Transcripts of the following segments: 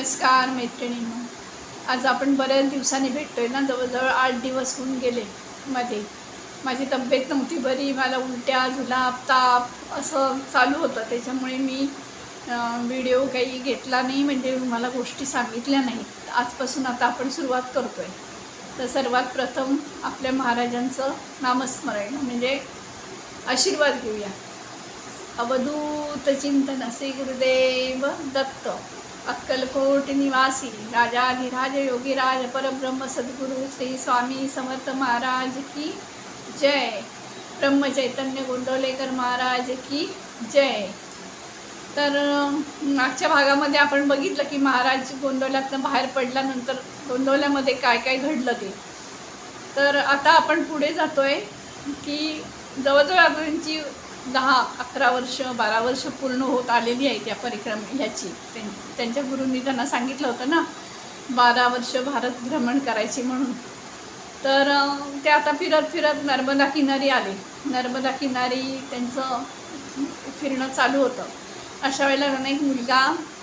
नमस्कार मैत्रिणींनो, आज आपण बऱ्याच दिवसांनी भेटतोय ना. जवळजवळ 8 दिवस होऊन गेले. मध्ये माझी तब्येत नव्हती बरी, मला उलट्या जुलाब ताप असं चालू होतं. त्याच्यामुळे मी व्हिडिओ काही घेतला नाही, म्हणजे मला गोष्टी सांगितल्या नाहीत. आजपासून आता आपण सुरुवात करतोय. तर सर्वात प्रथम आपल्या महाराजांचं नामस्मरण म्हणजे आशीर्वाद घेऊया. अवधूत चिंतन श्री गुरुदेव दत्त, अक्कलकोट निवासी राजाधिराज योगीराज परब्रह्म सद्गुरु श्री स्वामी समर्थ महाराज की जय. ब्रह्मचैतन्य गोंदवलेकर महाराज की जय. तर मागच्या भागामध्ये आपण बघितलं की महाराज गोंदवल्यातनं बाहेर पडल्यानंतर गोंदवल्यामध्ये काय काय घडलं ते. तर आता आपण पुढे जातोय की जवळजवळ त्यांची 10-11 वर्ष 12 वर्ष पूर्ण होत आलेली आहे त्या परिक्रमेची. त्यांच्या गुरूंनी त्यांना सांगितलं होतं ना 12 वर्ष भारत भ्रमण करायची म्हणून. तर ते आता फिरत फिरत नर्मदा किनारी आले. नर्मदा किनारी त्यांचं फिरणं चालू होतं. अशा वेळेला त्यांना एक मुलगा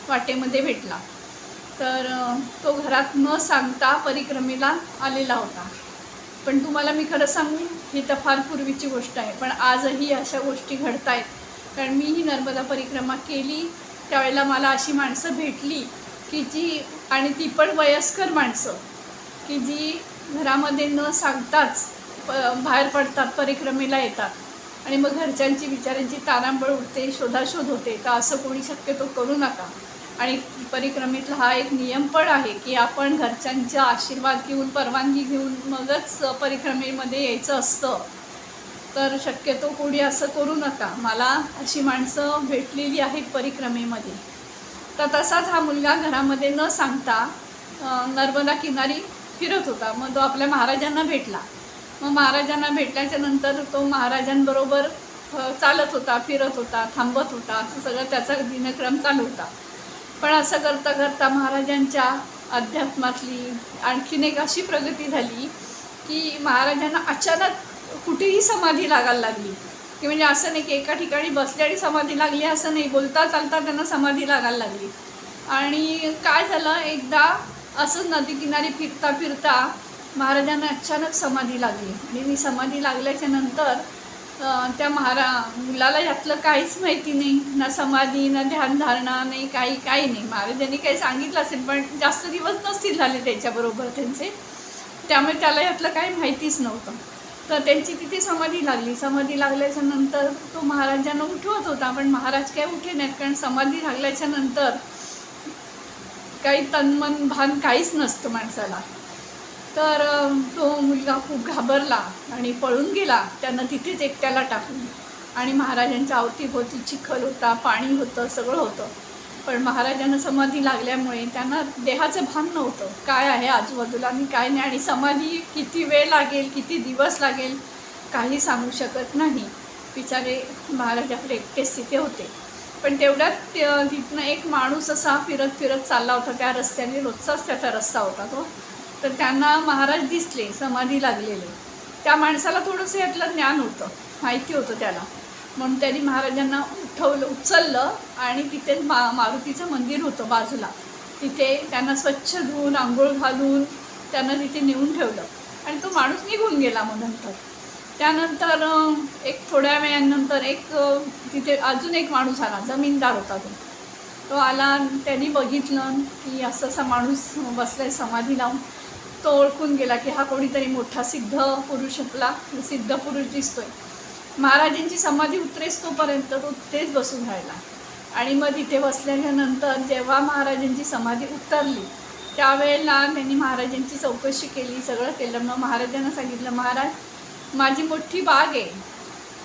वाटेमध्ये भेटला. तर तो घरात न सांगता परिक्रमेला आलेला होता. पण तुम्हाला मी खरं सांगू, ही तर फार पूर्वीची गोष्ट आहे, पण आजही अशा गोष्टी घडत आहेत. कारण मी ही नर्मदा परिक्रमा केली त्यावेळेला मला अशी माणसं भेटली की जी, आणि ती पण वयस्कर माणसं, की जी घरामध्ये न सांगताच बाहेर पडतात, परिक्रमेला येतात. आणि मग घरच्यांची बिचाऱ्यांची तारांबळ उठते, शोधाशोध होते. तर असं कोणी शक्यतो करू नका. आणि परिक्रमेतला हा एक नियम पण आहे की आपण घरच्यांचा आशीर्वाद घेऊन, परवानगी घेऊन मगच परिक्रमेमध्ये यायचं असतं. तर शक्यतो कोणी असं करू नका. मला अशी माणसं भेटलेली आहेत परिक्रमेमध्ये. तर तसाच हा मुलगा घरामध्ये न सांगता नर्मदा किनारी फिरत होता. मग तो आपल्या महाराजांना भेटला. मग महाराजांना भेटल्याच्या नंतर तो महाराजांबरोबर चालत होता, फिरत होता, थांबत होता. असं सगळं त्याचा दिनक्रम चालू होता. पण असं करता करता महाराजांच्या अध्यात्मातली आणखीन एक अशी प्रगती झाली की महाराजांना अचानक कुठेही समाधी लागायला लागली. की म्हणजे असं नाही की एका ठिकाणी बसले आणि समाधी लागली, असं नाही. बोलता चालता त्यांना समाधी लागायला लागली. आणि काय झालं, एकदा असं नदीकिनारी फिरता फिरता महाराजांना अचानक समाधी लागली. आणि मी समाधी लागल्याच्या नंतर त्या मुलाला यातलं काहीच माहिती नाही, ना समाधी ना ध्यानधारणा नाही, काही नाही. महाराजांनी काही सांगितलं असेल, पण जास्त दिवस नसतील झाले त्याच्याबरोबर त्यांचे, त्यामुळे त्याला यातलं काही माहितीच नव्हतं. तर त्यांची तिथे समाधी लागली. समाधी लागल्याच्या नंतर तो महाराजांना उठवत होता, पण महाराज काय उठे नाहीत. कारण समाधी लागल्याच्या नंतर काही तन्मन भान काहीच नसतं माणसाला. तर तो मुलगा खूप घाबरला आणि पळून गेला. त्यानं तिथेच एकट्याला टाकून. आणि महाराजांच्या अवतीभोवती चिखल होता, पाणी होतं, सगळं होतं. पण महाराजांना समाधी लागल्यामुळे त्यांना देहाचं भान नव्हतं, काय आहे आजूबाजूला आणि काय नाही. आणि समाधी किती वेळ लागेल, किती दिवस लागेल, काही सांगू शकत नाही. बिचारे महाराज आपले एकटेच तिथे होते. पण तेवढ्यात तिथनं एक माणूस असा फिरत फिरत चालला होता त्या रस्त्याने. रोजचाच त्याचा रस्ता होता तो. तर त्यांना महाराज दिसले समाधी लागलेले. त्या माणसाला थोडंसं यातलं ज्ञान होतं, माहिती होतं त्याला. म्हणून त्यांनी महाराजांना उचललं आणि तिथे मारुतीचं मंदिर होतं बाजूला. तिथे त्यांना स्वच्छ धुवून, आंघोळ घालून त्यांना तिथे नेऊन ठेवलं. आणि तो माणूस निघून गेला. मग त्यानंतर एक थोड्या वेळानंतर तिथे अजून एक माणूस आला, जमीनदार होता तो आला. त्यांनी बघितलं की असा माणूस बसलाय समाधी लावून. तो ओळखून गेला की हा कोणीतरी मोठा सिद्ध पुरुष, आपला सिद्ध पुरुष दिसतोय. महाराजांची समाधी उतरेस तोपर्यंत तो तिथेच बसून राहिला. आणि मग तिथे बसल्याच्या नंतर जेव्हा महाराजांची समाधी उतरली त्यावेळेला त्यांनी महाराजांची चौकशी केली, सगळं केलं. मग महाराजांना सांगितलं, महाराज माझी मोठी बाग आहे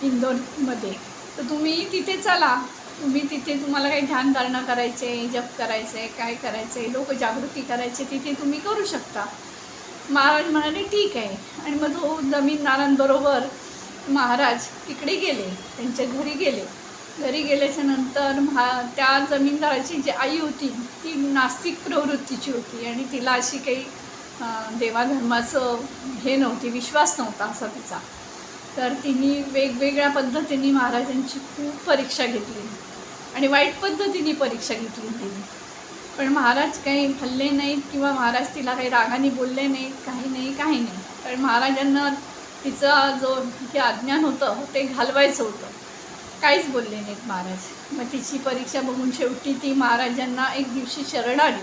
इंदोरमध्ये, तर तुम्ही तिथे चला. तुम्हाला काही ध्यानधारणा करायचे, जप करायचे, काय करायचे, लोकजागृती करायचे, तिथे तुम्ही करू शकता. महाराज म्हणाले ठीक आहे. आणि मग तो जमीनदारांबरोबर महाराज तिकडे गेले, त्यांच्या घरी गेले. घरी गेल्याच्या नंतर त्या जमीनदाराची जी आई होती ती नास्तिक प्रवृत्तीची होती. आणि तिला अशी काही देवाधर्माचं हे नव्हती, विश्वास नव्हता असा तिचा. तर तिने वेगवेगळ्या पद्धतीने महाराजांची खूप परीक्षा घेतली आणि वाईट पद्धतीने परीक्षा घेतली तिने. पण महाराज काही हल्ले नाहीत किंवा महाराज तिला काही रागाने बोलले नाहीत, काही नाही. कारण महाराजांना तिचं जो हे अज्ञान होतं ते घालवायचं होतं. काहीच बोलले नाहीत महाराज. मग तिची परीक्षा बघून शेवटी ती महाराजांना एक दिवशी शरण आली.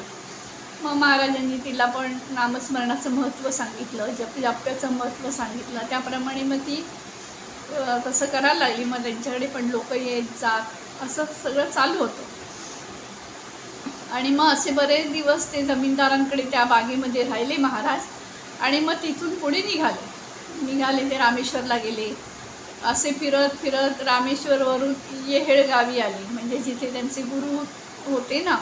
मग महाराजांनी तिला पण नामस्मरणाचं महत्त्व सांगितलं, जप्याचं महत्त्व सांगितलं. त्याप्रमाणे मग ती तसं करायला लागली. मग त्यांच्याकडे पण लोक येत जात असं सगळं चालू होतं. आणि मग असे बरेच दिवस ते जमीनदारांकडे त्या बागेमध्ये राहिले महाराज. आणि मग तिथून पुढे निघाले ते रामेश्वरला गेले. असे फिरत रामेश्वरवरून येहेळ गावी आले, म्हणजे जिथे त्यांचे गुरु होते ना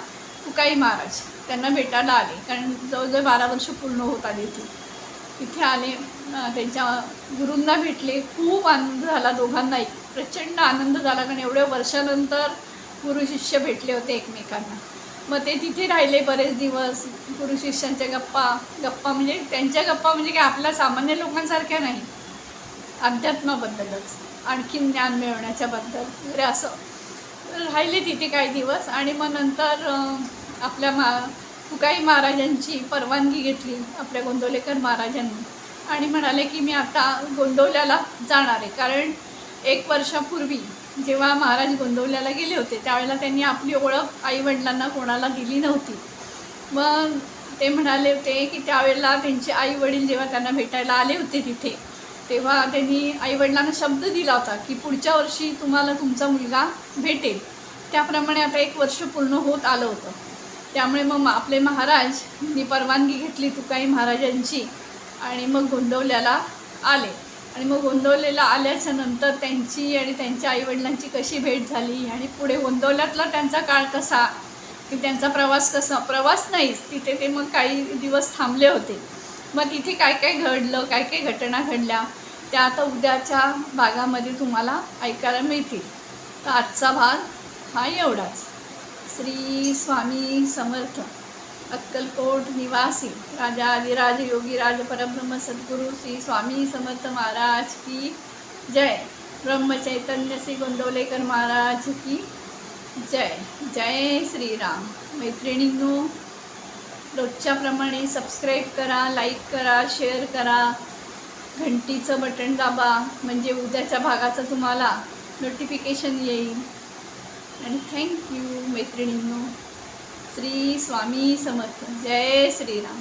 तुकाई महाराज, त्यांना भेटायला आले. कारण जवळजवळ 12 वर्ष पूर्ण होत आली तिथे आले. त्यांच्या गुरूंना भेटले. खूप आनंद झाला दोघांनाही, प्रचंड आनंद झाला. कारण एवढ्या वर्षानंतर गुरु शिष्य भेटले होते एकमेकांना. मग ते तिथे राहिले बरेच दिवस. गुरु शिष्यांच्या गप्पा म्हणजे त्यांच्या गप्पा म्हणजे काय आपल्या सामान्य लोकांसारख्या नाही, अध्यात्माबद्दलच, आणखीन ज्ञान मिळवण्याच्याबद्दल वगैरे असं राहिले तिथे काही दिवस. आणि मग नंतर आपल्या तुकाई महाराजांची परवानगी घेतली आपल्या गोंदवलेकर महाराजांनी आणि म्हणाले की मी आता गोंदवल्याला जाणार आहे. कारण 1 वर्षापूर्वी जेव्हा महाराज गोंदवल्याला गेले होते त्यावेळेला त्यांनी आपली ओळख आईवडिलांना कोणाला दिली नव्हती. मग ते म्हणाले होते की त्यावेळेला त्यांचे आईवडील जेव्हा त्यांना भेटायला आले होते तिथे, तेव्हा त्यांनी आईवडिलांना शब्द दिला होता की पुढच्या वर्षी तुम्हाला तुमचा मुलगा भेटेल. त्याप्रमाणे आता 1 वर्ष पूर्ण होत आलं होतं. त्यामुळे मग आपले महाराजनी परवानगी घेतली तुकाई महाराजांची आणि मग गोंदवल्याला आले. आणि मग गोंदवलेला आल्याच्या नंतर त्यांची आणि त्यांच्या आईवडिलांची कशी भेट झाली आणि पुढे गोंदवल्यातला त्यांचा काळ कसा, की त्यांचा प्रवास नाहीच तिथे ते मग काही दिवस थांबले होते. मग तिथे काय काय घडलं, काय काय घटना घडल्या त्या आता उद्याच्या भागामध्ये तुम्हाला ऐकायला मिळतील. तर आजचा भाग हा एवढाच. श्री स्वामी समर्थ. अक्कलकोट निवासी राजाधिराज योगीराज परब्रह्म सद्गुरु श्री स्वामी समर्थ महाराज की जय. ब्रह्मचैतन्य श्री गोंदवलेकर महाराज की जय. जय श्रीराम. मैत्रिणींनो, रोजच्याप्रमाणे सबस्क्राईब करा, लाईक करा, शेअर करा, घंटीचं बटन दाबा, म्हणजे उद्याच्या भागाचं तुम्हाला नोटिफिकेशन येईल. आणि थँक्यू मैत्रिणींनो. श्री स्वामी समर्थ. जय श्रीराम.